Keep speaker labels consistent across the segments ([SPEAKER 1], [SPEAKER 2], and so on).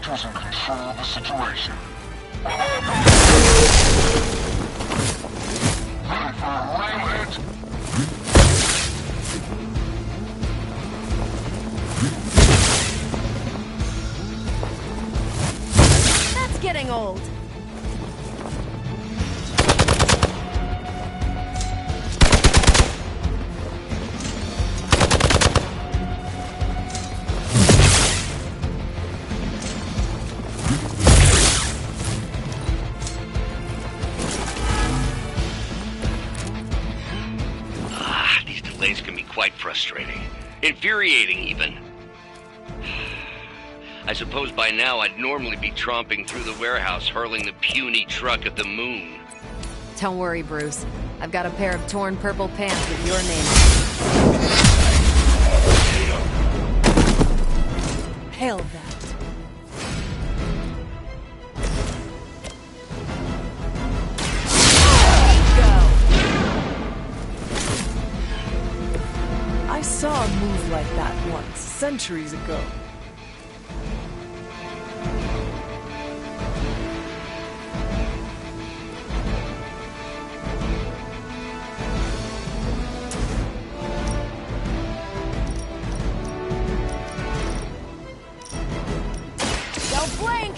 [SPEAKER 1] doesn't control the situation. Ready for a rain hit?
[SPEAKER 2] That's getting old.
[SPEAKER 3] These delays can be quite frustrating. Infuriating, even. I suppose by now I'd normally be tromping through the warehouse hurling the puny truck at the moon.
[SPEAKER 2] Don't worry, Bruce. I've got a pair of torn purple pants with your name on it. Hail that.
[SPEAKER 4] I saw a move like that once, centuries ago.
[SPEAKER 2] Don't blink!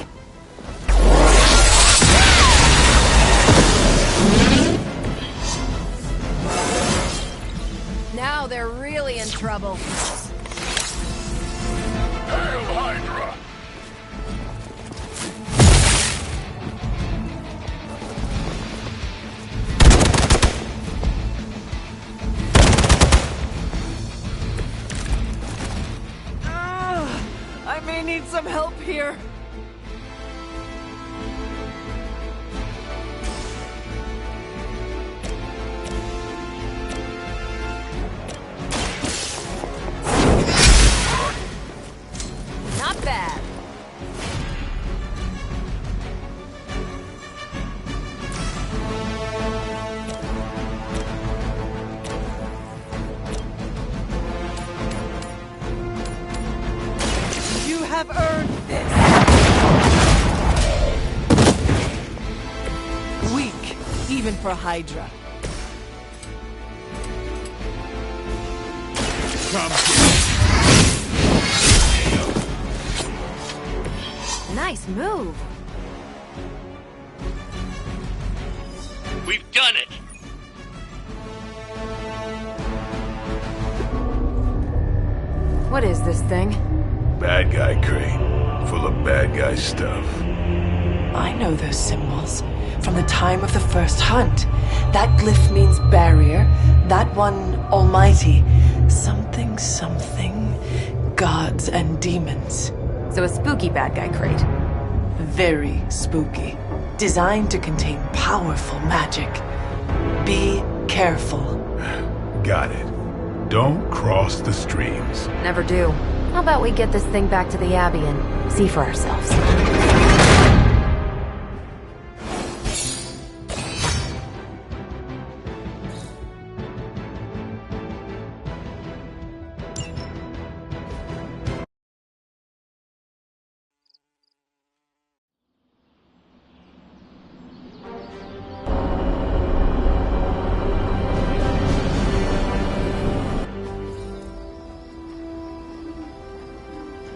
[SPEAKER 2] Now they're really in trouble.
[SPEAKER 1] Hail Hydra!
[SPEAKER 4] I may need some help here.
[SPEAKER 2] Not bad.
[SPEAKER 4] You have earned this. Weak, even for Hydra.
[SPEAKER 2] Nice move.
[SPEAKER 3] We've done it!
[SPEAKER 2] What is this thing?
[SPEAKER 1] Bad guy crate, full of bad guy stuff.
[SPEAKER 4] I know those symbols from the time of the first hunt. That glyph means barrier, that one almighty. Something, something, gods and demons.
[SPEAKER 2] So a spooky bad guy crate.
[SPEAKER 4] Very spooky. Designed to contain powerful magic. Be careful.
[SPEAKER 1] Got it. Don't cross the streams.
[SPEAKER 2] Never do. How about we get this thing back to the Abbey and see for ourselves?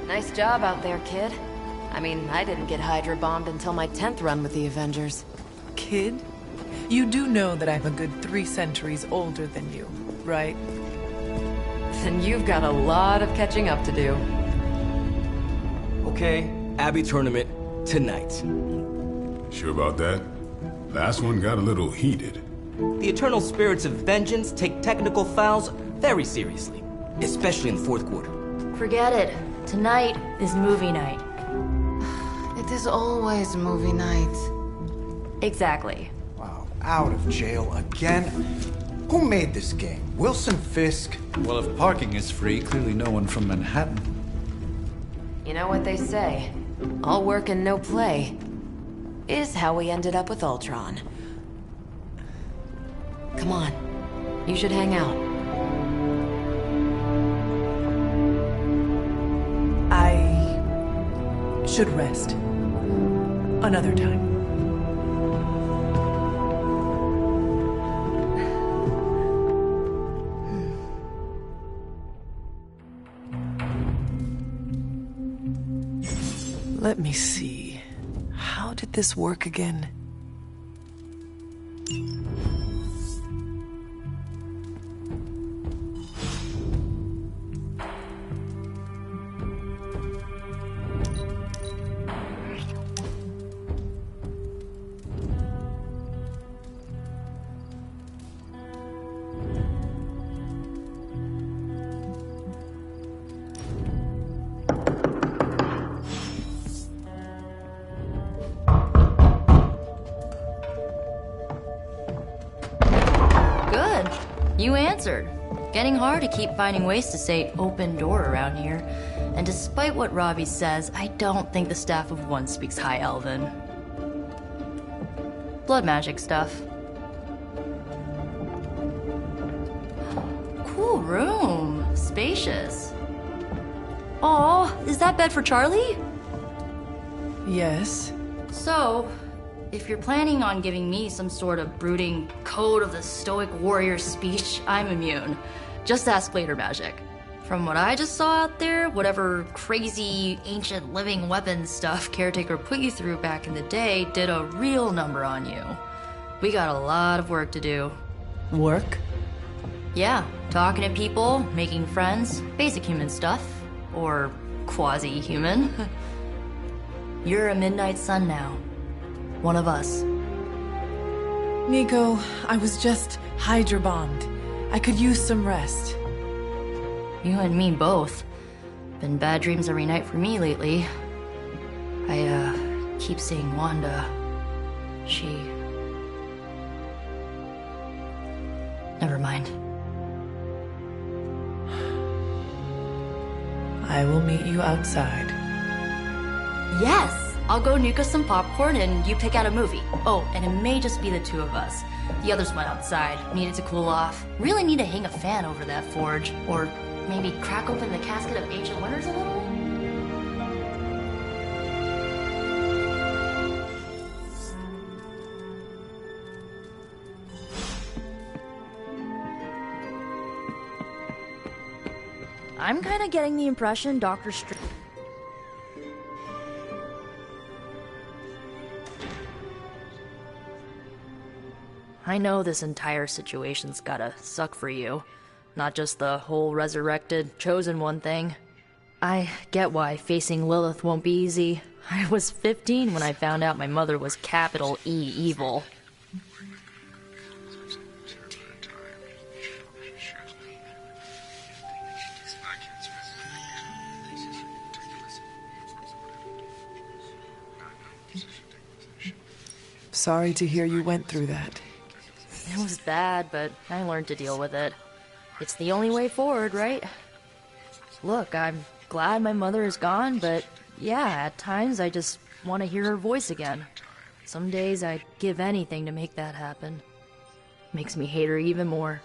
[SPEAKER 2] Nice job out there, kid. I mean, I didn't get Hydra bombed until my 10th run with the Avengers.
[SPEAKER 4] Kid, you do know that I'm a good 3 centuries older than you, right?
[SPEAKER 2] Then you've got a lot of catching up to do.
[SPEAKER 5] Okay, Abbey tournament tonight.
[SPEAKER 1] Sure about that? Last one got a little heated.
[SPEAKER 5] The eternal spirits of vengeance take technical fouls very seriously, especially in the fourth quarter.
[SPEAKER 6] Forget it. Tonight is movie night.
[SPEAKER 2] It is always movie night. Exactly.
[SPEAKER 7] Wow, out of jail again? Who made this game? Wilson Fisk?
[SPEAKER 8] Well, if parking is free, clearly no one from Manhattan.
[SPEAKER 2] You know what they say? All work and no play is how we ended up with Ultron. Come on. You should hang out.
[SPEAKER 4] should rest. Another time. Let me see. How did this work again?
[SPEAKER 6] You answered. Getting hard to keep finding ways to say open door around here. And despite what Robbie says, I don't think the staff of one speaks High Elven. Blood magic stuff. Cool room. Spacious. Aw, is that bed for Charlie?
[SPEAKER 4] Yes.
[SPEAKER 6] So, if you're planning on giving me some sort of brooding code of the stoic warrior speech, I'm immune. Just ask later, Magic. From what I just saw out there, whatever crazy ancient living weapons stuff Caretaker put you through back in the day did a real number on you. We got a lot of work to do.
[SPEAKER 4] Work?
[SPEAKER 6] Yeah, talking to people, making friends, basic human stuff. Or quasi-human. You're a Midnight Sun now. One of us.
[SPEAKER 4] Nico, I was just Hydra bombed. I could use some rest.
[SPEAKER 6] You and me both. Been bad dreams every night for me lately. I, keep seeing Wanda. She... Never mind.
[SPEAKER 4] I will meet you outside.
[SPEAKER 6] Yes! I'll go nuke us some popcorn and you pick out a movie. Oh, and it may just be the two of us. The others went outside, needed to cool off. Really need to hang a fan over that forge. Or maybe crack open the casket of ancient wonders a little? I'm kinda getting the impression Dr. Strange... I know this entire situation's gotta suck for you. Not just the whole resurrected, chosen one thing. I get why facing Lilith won't be easy. I was 15 when I found out my mother was capital E evil.
[SPEAKER 4] Sorry to hear you went through that.
[SPEAKER 6] It was bad, but I learned to deal with it. It's the only way forward, right? Look, I'm glad my mother is gone, but yeah, at times I just want to hear her voice again. Some days I'd give anything to make that happen. Makes me hate her even more.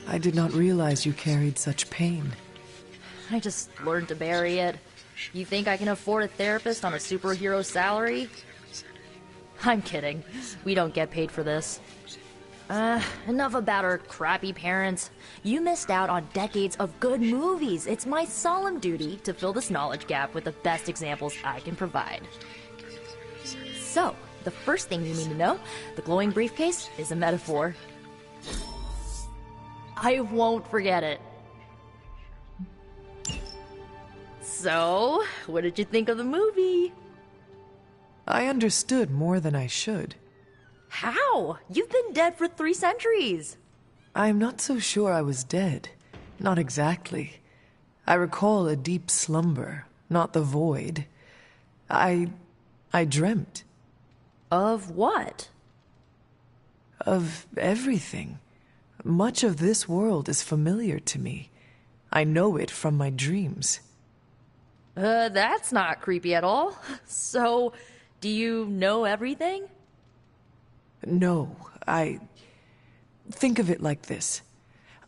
[SPEAKER 4] I did not realize you carried such pain.
[SPEAKER 6] I just learned to bury it. You think I can afford a therapist on a superhero salary? I'm kidding. We don't get paid for this. Enough about our crappy parents. You missed out on decades of good movies. It's my solemn duty to fill this knowledge gap with the best examples I can provide. So, the first thing you need to know, the glowing briefcase is a metaphor. I won't forget it. So, what did you think of the movie?
[SPEAKER 4] I understood more than I should.
[SPEAKER 6] How? You've been dead for 3 centuries.
[SPEAKER 4] I'm not so sure I was dead. Not exactly. I recall a deep slumber, not the void. I dreamt.
[SPEAKER 6] Of what?
[SPEAKER 4] Of everything. Much of this world is familiar to me. I know it from my dreams.
[SPEAKER 6] That's not creepy at all. So, do you know everything?
[SPEAKER 4] No, Think of it like this.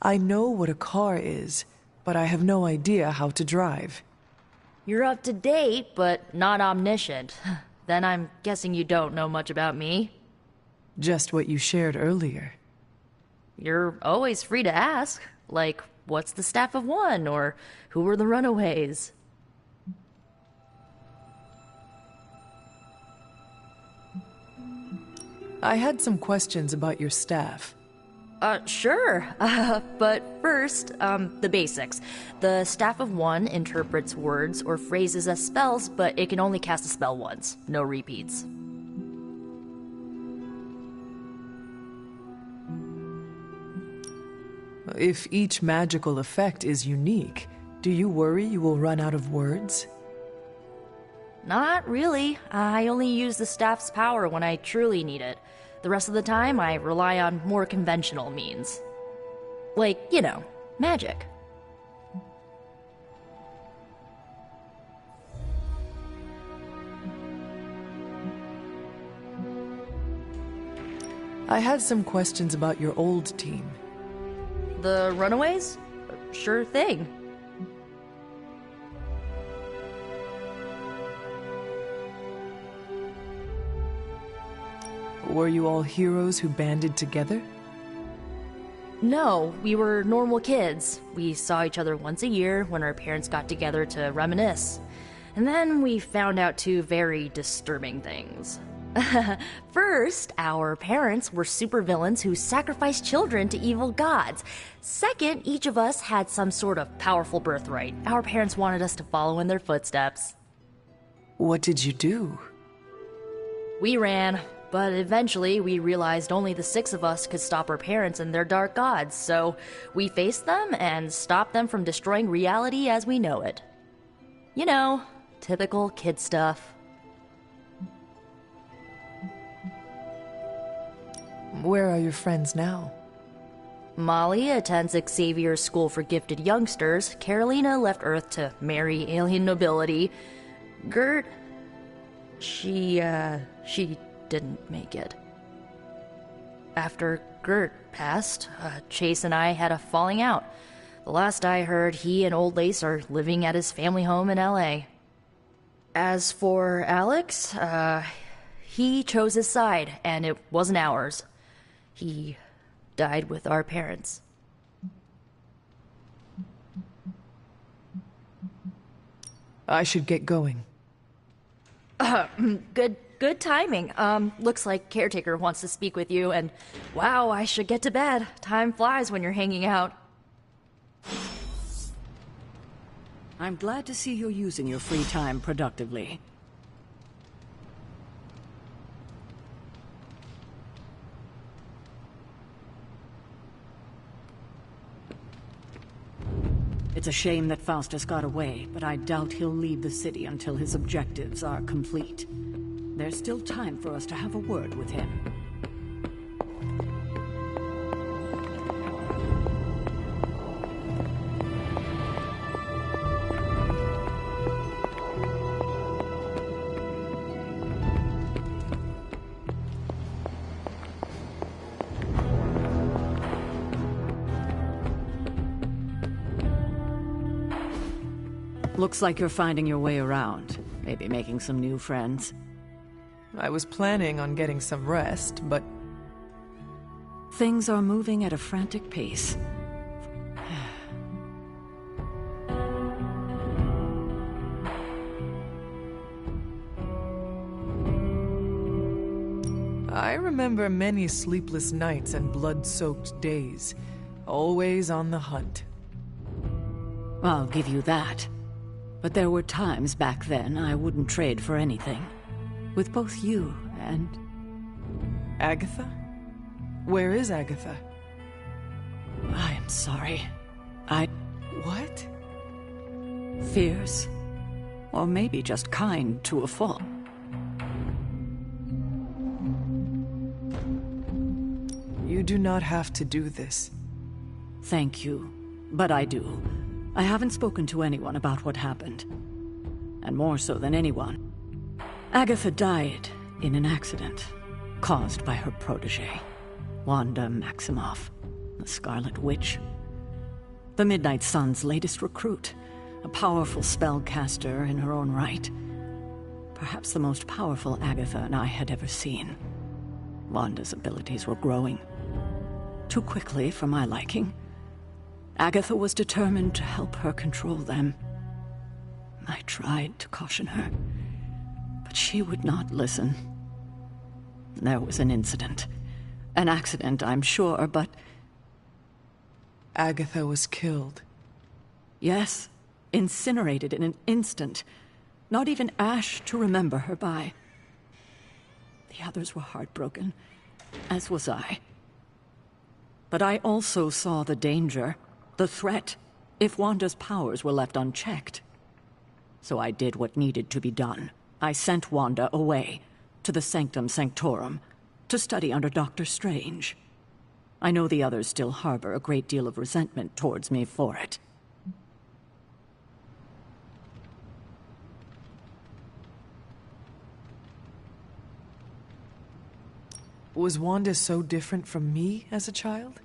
[SPEAKER 4] I know what a car is, but I have no idea how to drive.
[SPEAKER 6] You're up to date, but not omniscient. Then I'm guessing you don't know much about me.
[SPEAKER 4] Just what you shared earlier.
[SPEAKER 6] You're always free to ask. Like, what's the staff of one? Or who were the runaways?
[SPEAKER 4] I had some questions about your staff.
[SPEAKER 6] Sure. But first, the basics. The staff of one interprets words or phrases as spells, but it can only cast a spell once. No repeats.
[SPEAKER 4] If each magical effect is unique, do you worry you will run out of words?
[SPEAKER 6] Not really. I only use the staff's power when I truly need it. The rest of the time, I rely on more conventional means. Like, you know, magic.
[SPEAKER 4] I had some questions about your old team.
[SPEAKER 6] The runaways? Sure thing.
[SPEAKER 4] Were you all heroes who banded together?
[SPEAKER 6] No, we were normal kids. We saw each other once a year when our parents got together to reminisce. And then we found out two very disturbing things. First, our parents were supervillains who sacrificed children to evil gods. Second, each of us had some sort of powerful birthright. Our parents wanted us to follow in their footsteps.
[SPEAKER 4] What did you do?
[SPEAKER 6] We ran, but eventually we realized only the 6 of us could stop our parents and their dark gods, so we faced them and stopped them from destroying reality as we know it. You know, typical kid stuff.
[SPEAKER 4] Where are your friends now?
[SPEAKER 6] Molly attends Xavier's School for Gifted Youngsters. Carolina left Earth to marry alien nobility. Gert... She didn't make it. After Gert passed, Chase and I had a falling out. The last I heard, he and Old Lace are living at his family home in L.A. As for Alex, he chose his side, and it wasn't ours. He died with our parents.
[SPEAKER 4] I should get going.
[SPEAKER 6] Good timing. Looks like Caretaker wants to speak with you, and wow, I should get to bed. Time flies when you're hanging out.
[SPEAKER 9] I'm glad to see you're using your free time productively. It's a shame that Faustus got away, but I doubt he'll leave the city until his objectives are complete. There's still time for us to have a word with him. Looks like you're finding your way around. Maybe making some new friends.
[SPEAKER 4] I was planning on getting some rest, but...
[SPEAKER 9] Things are moving at a frantic pace.
[SPEAKER 4] I remember many sleepless nights and blood-soaked days. Always on the hunt.
[SPEAKER 9] I'll give you that. But there were times back then I wouldn't trade for anything. With both you and...
[SPEAKER 4] Agatha? Where is Agatha?
[SPEAKER 9] I am sorry.
[SPEAKER 4] What?
[SPEAKER 9] Fierce. Or maybe just kind to a fault.
[SPEAKER 4] You do not have to do this.
[SPEAKER 9] Thank you. But I do. I haven't spoken to anyone about what happened. And more so than anyone. Agatha died in an accident caused by her protege. Wanda Maximoff, the Scarlet Witch. The Midnight Sun's latest recruit, a powerful spellcaster in her own right. Perhaps the most powerful Agatha and I had ever seen. Wanda's abilities were growing. Too quickly for my liking. Agatha was determined to help her control them. I tried to caution her, but she would not listen. There was an incident. An accident, I'm sure, but...
[SPEAKER 10] Agatha was killed.
[SPEAKER 9] Yes, incinerated in an instant. Not even ash to remember her by. The others were heartbroken, as was I. But I also saw the danger, the threat, if Wanda's powers were left unchecked. So I did what needed to be done. I sent Wanda away, to the Sanctum Sanctorum, to study under Dr. Strange. I know the others still harbor a great deal of resentment towards me for it.
[SPEAKER 10] Was Wanda so different from me as a child?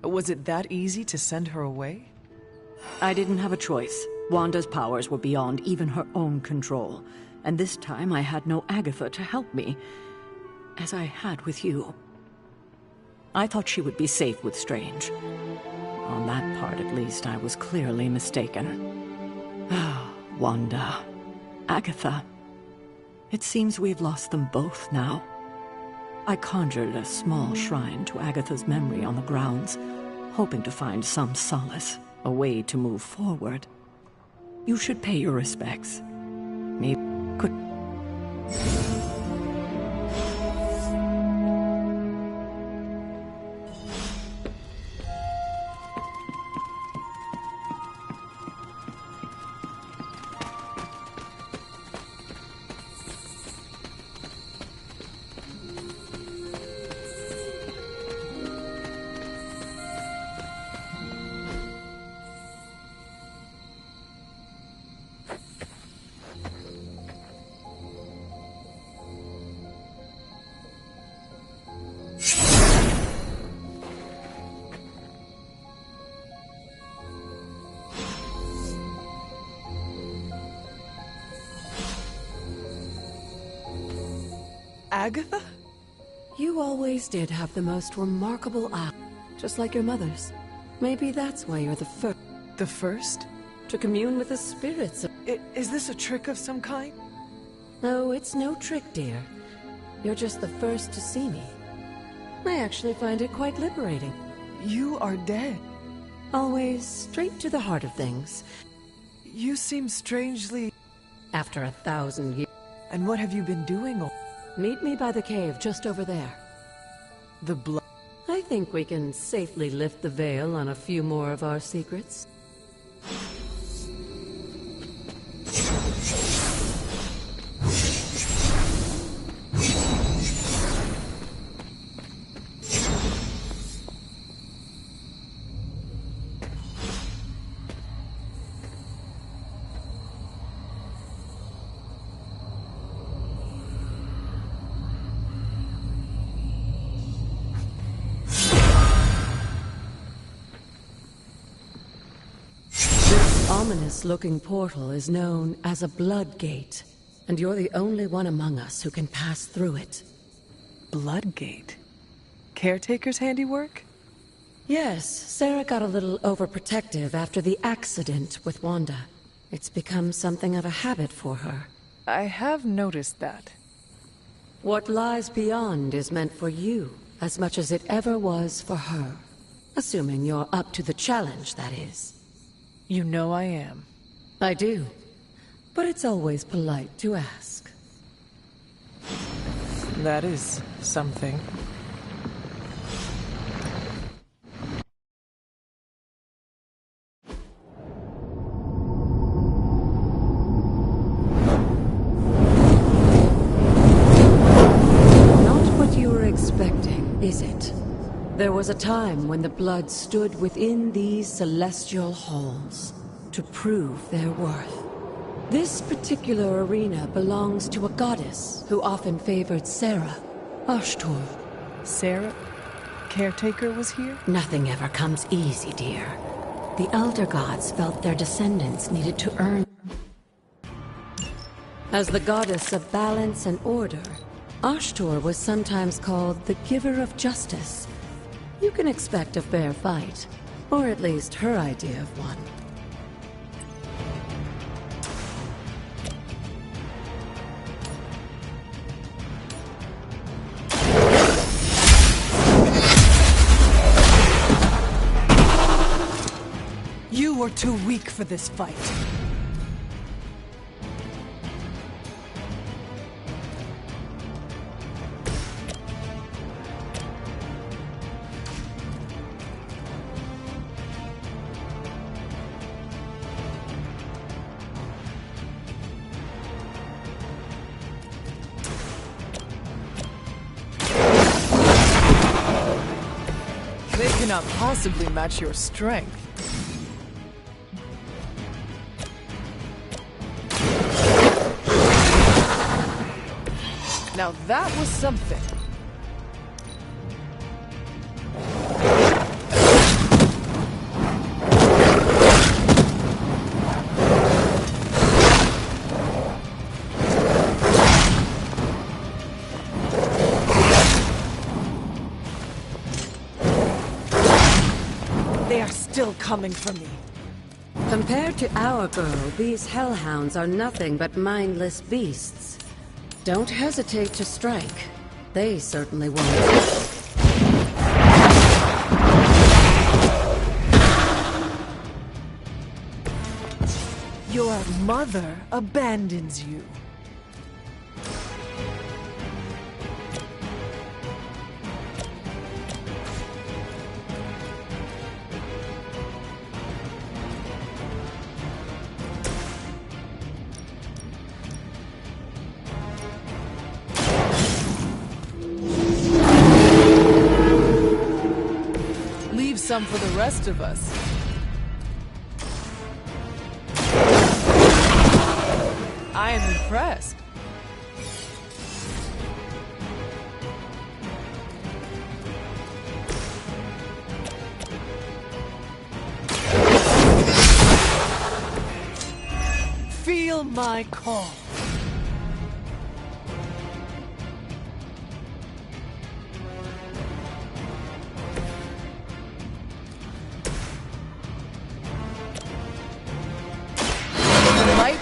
[SPEAKER 10] Was it that easy to send her away?
[SPEAKER 9] I didn't have a choice. Wanda's powers were beyond even her own control. And this time I had no Agatha to help me, as I had with you. I thought she would be safe with Strange. On that part, at least, I was clearly mistaken. Ah, Wanda. Agatha. It seems we've lost them both now. I conjured a small shrine to Agatha's memory on the grounds, hoping to find some solace, a way to move forward. You should pay your respects. Maybe could...
[SPEAKER 10] Agatha?
[SPEAKER 11] You always did have the most remarkable eye, just like your mother's. Maybe that's why you're the first.
[SPEAKER 10] The first?
[SPEAKER 11] To commune with the spirits.
[SPEAKER 10] Is this a trick of some kind?
[SPEAKER 11] No, it's no trick, dear. You're just the first to see me. I actually find it quite liberating.
[SPEAKER 10] You are dead.
[SPEAKER 11] Always straight to the heart of things.
[SPEAKER 10] You seem strangely...
[SPEAKER 11] After 1,000 years.
[SPEAKER 10] And what have you been doing all...
[SPEAKER 11] Meet me by the cave just over there.
[SPEAKER 10] The blood...
[SPEAKER 11] I think we can safely lift the veil on a few more of our secrets. Ominous-looking portal is known as a blood gate, and you're the only one among us who can pass through it.
[SPEAKER 10] Blood gate? Caretaker's handiwork?
[SPEAKER 11] Yes, Sarah got a little overprotective after the accident with Wanda. It's become something of a habit for her.
[SPEAKER 10] I have noticed that.
[SPEAKER 11] What lies beyond is meant for you, as much as it ever was for her. Assuming you're up to the challenge, that is.
[SPEAKER 10] You know I am.
[SPEAKER 11] I do. But it's always polite to ask.
[SPEAKER 10] That is something.
[SPEAKER 11] Not what you were expecting, is it? There was a time when the blood stood within these celestial halls to prove their worth. This particular arena belongs to a goddess who often favored Sarah, Ashtur.
[SPEAKER 10] Sarah? caretaker was here?
[SPEAKER 11] Nothing ever comes easy, dear. The Elder Gods felt their descendants needed to earn. As the goddess of balance and order, Ashtor was sometimes called the Giver of Justice. You can expect a fair fight, or at least her idea of one.
[SPEAKER 10] You were too weak for this fight. They cannot possibly match your strength. Now that was something. They are still coming for me.
[SPEAKER 11] Compared to our girl, these hellhounds are nothing but mindless beasts. Don't hesitate to strike. They certainly won't.
[SPEAKER 10] Your mother abandons you. Leave some for the rest of us. I am impressed. Feel my call.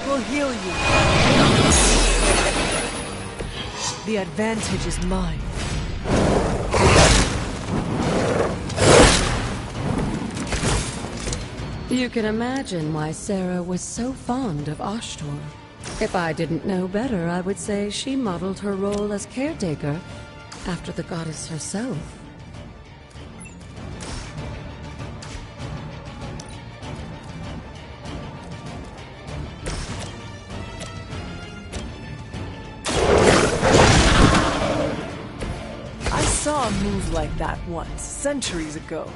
[SPEAKER 10] Will heal you. The advantage is mine.
[SPEAKER 11] You can imagine why Sarah was so fond of Ashtor. If I didn't know better, I would say she modeled her role as caretaker after the goddess herself.
[SPEAKER 10] I saw a move like that once, centuries ago.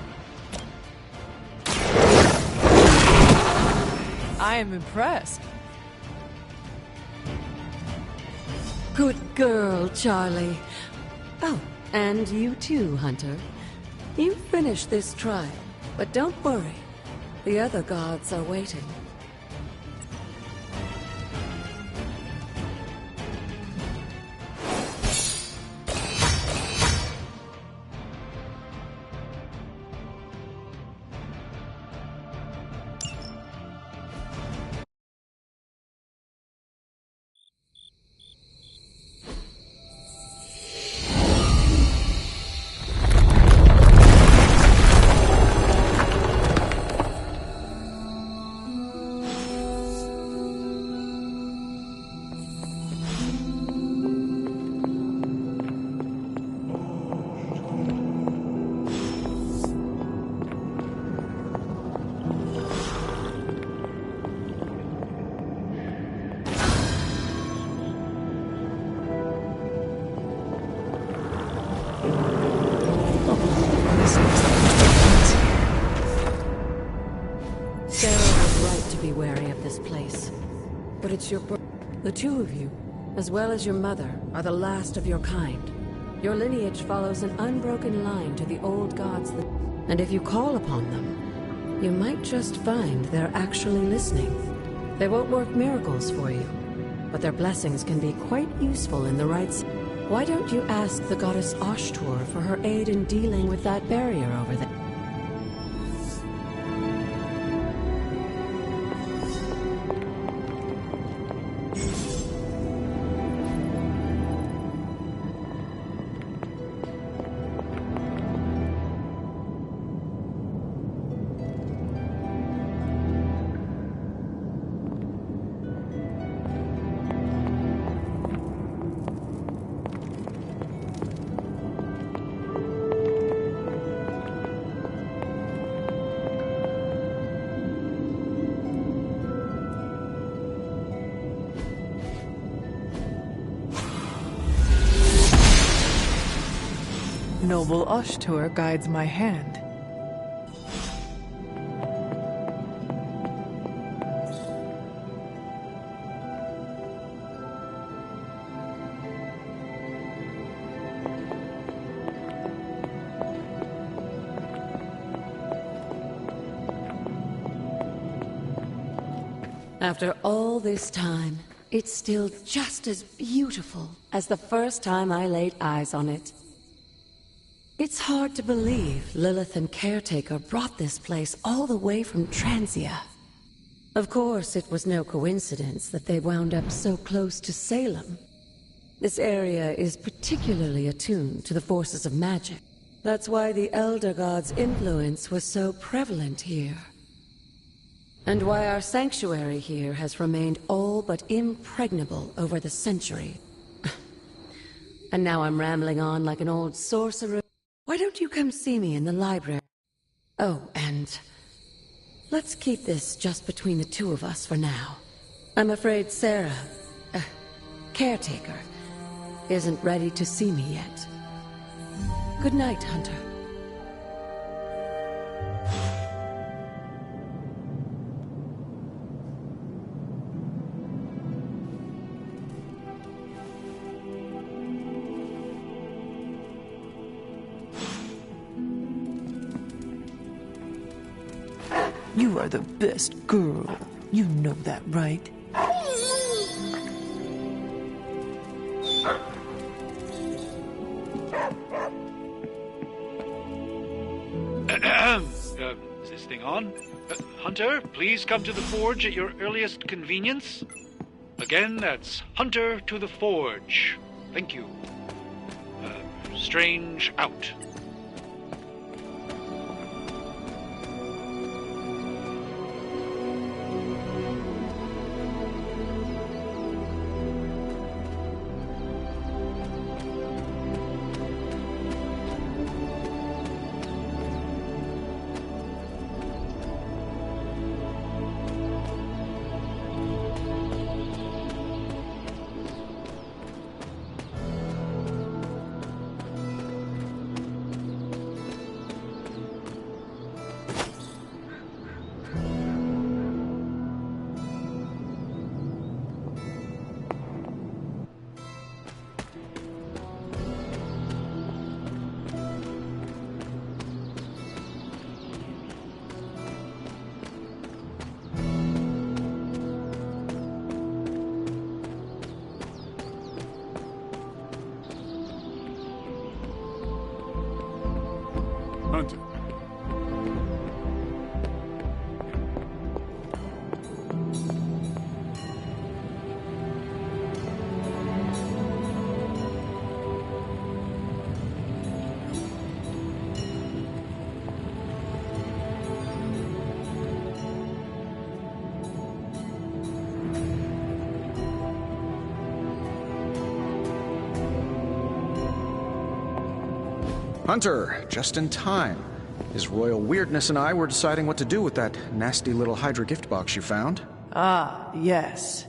[SPEAKER 10] I am impressed.
[SPEAKER 11] Good girl, Charlie. Oh, and you too, Hunter. You finished this trial, but don't worry. The other gods are waiting. But it's your The two of you, as well as your mother, are the last of your kind. Your lineage follows an unbroken line to the old gods, and if you call upon them, you might just find they're actually listening. They won't work miracles for you, but their blessings can be quite useful in the right... Why don't you ask the goddess Ashtur for her aid in dealing with that barrier over there?
[SPEAKER 10] Noble Ashtur guides my hand.
[SPEAKER 11] After all this time, it's still just as beautiful as the first time I laid eyes on it. It's hard to believe Lilith and Caretaker brought this place all the way from Transia. Of course, it was no coincidence that they wound up so close to Salem. This area is particularly attuned to the forces of magic. That's why the Elder God's influence was so prevalent here. And why our sanctuary here has remained all but impregnable over the century. And now I'm rambling on like an old sorcerer. Why don't you come see me in the library? Oh, and let's keep this just between the two of us for now. I'm afraid Sarah, Caretaker, isn't ready to see me yet. Good night, Hunter.
[SPEAKER 10] You are the best girl. You know that, right?
[SPEAKER 8] Is this thing on? Hunter, please come to the forge at your earliest convenience. Again, that's Hunter to the forge. Thank you. Strange out.
[SPEAKER 1] Hunter.
[SPEAKER 12] Hunter, just in time. His royal weirdness and I were deciding what to do with that nasty little Hydra gift box you found.
[SPEAKER 10] Ah, yes.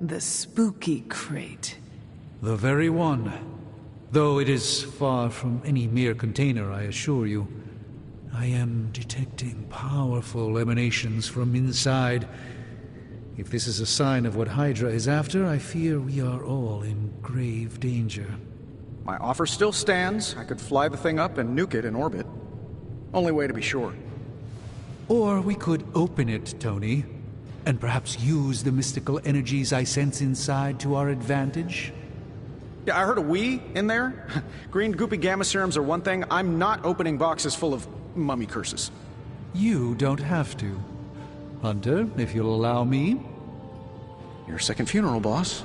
[SPEAKER 10] The spooky crate.
[SPEAKER 8] The very one. Though it is far from any mere container, I assure you. I am detecting powerful emanations from inside. If this is a sign of what Hydra is after, I fear we are all in grave danger.
[SPEAKER 12] My offer still stands. I could fly the thing up and nuke it in orbit. Only way to be sure.
[SPEAKER 8] Or we could open it, Tony, and perhaps use the mystical energies I sense inside to our advantage.
[SPEAKER 12] Yeah, I heard a "we" in there. Green goopy gamma serums are one thing. I'm not opening boxes full of mummy curses.
[SPEAKER 8] You don't have to. Hunter, if you'll allow me.
[SPEAKER 12] Your second funeral, boss.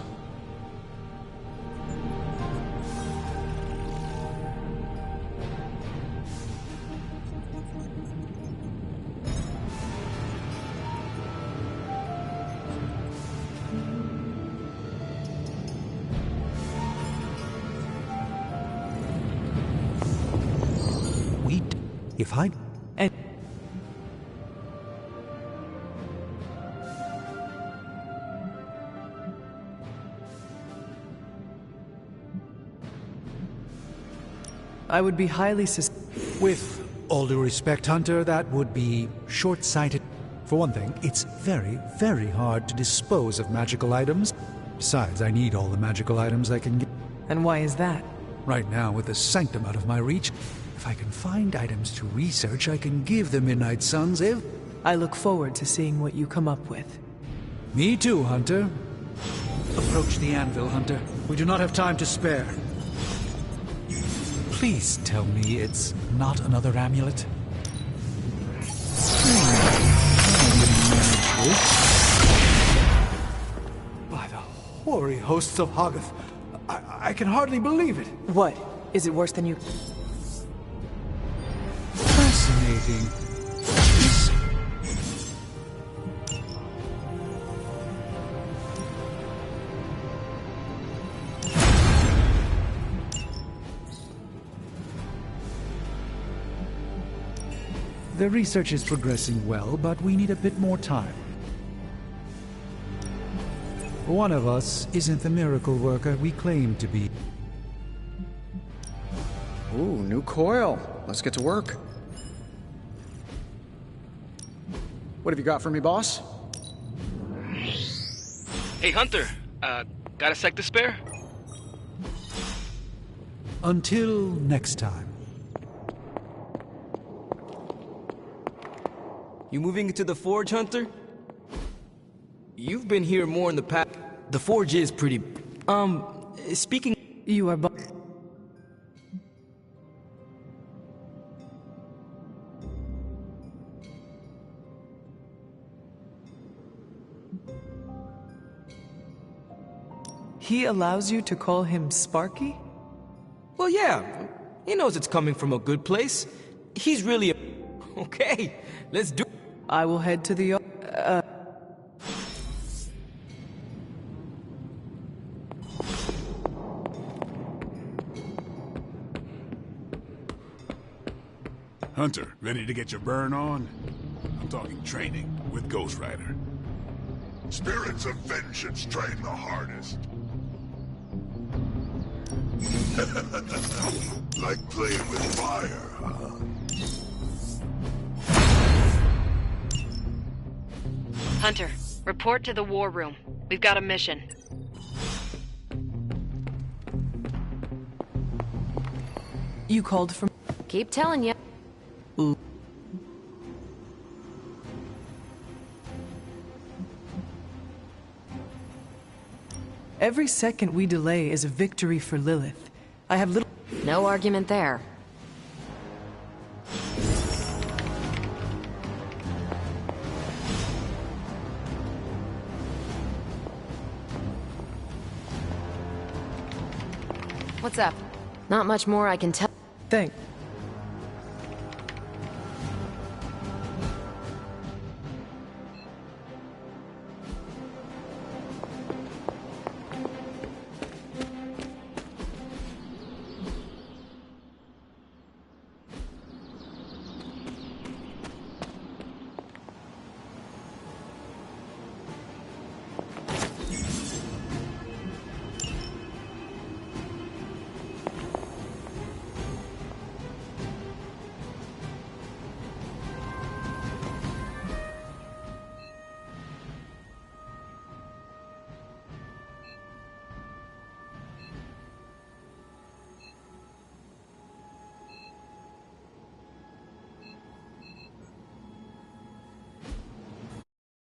[SPEAKER 8] If I...
[SPEAKER 10] I would be highly
[SPEAKER 8] With all due respect, Hunter, that would be short-sighted. For one thing, it's very, very hard to dispose of magical items. Besides, I need all the magical items I can get.
[SPEAKER 10] And why is that?
[SPEAKER 8] Right now, with the Sanctum out of my reach, if I can find items to research, I can give the Midnight Suns if...
[SPEAKER 10] I look forward to seeing what you come up with.
[SPEAKER 8] Me too, Hunter. Approach the anvil, Hunter. We do not have time to spare. Please tell me it's not another amulet. By the hoary hosts of Hoggoth, I can hardly believe it.
[SPEAKER 10] What? Is it worse than you...
[SPEAKER 8] Fascinating. The research is progressing well, but we need a bit more time. One of us isn't the miracle worker we claim to be.
[SPEAKER 12] Ooh, new coil. Let's get to work. What have you got for me, boss?
[SPEAKER 3] Hey, Hunter. Got a sec to spare?
[SPEAKER 8] Until next time.
[SPEAKER 5] You moving into the Forge, Hunter? You've been here more in the past. The Forge is pretty... speaking...
[SPEAKER 10] You are... He allows you to call him Sparky?
[SPEAKER 5] Well, yeah. He knows it's coming from a good place. He's really a... Okay, let's do...
[SPEAKER 10] I will head to the...
[SPEAKER 1] Hunter, ready to get your burn on? I'm talking training with Ghost Rider.
[SPEAKER 13] Spirits of vengeance train the hardest. Like playing with fire, huh?
[SPEAKER 2] Hunter, report to the war room. We've got a mission.
[SPEAKER 10] You called from...
[SPEAKER 2] Keep telling you.
[SPEAKER 10] Ooh. Every second we delay is a victory for Lilith. I have little...
[SPEAKER 2] No argument there. What's up? Not much more I can tell.
[SPEAKER 10] Thanks.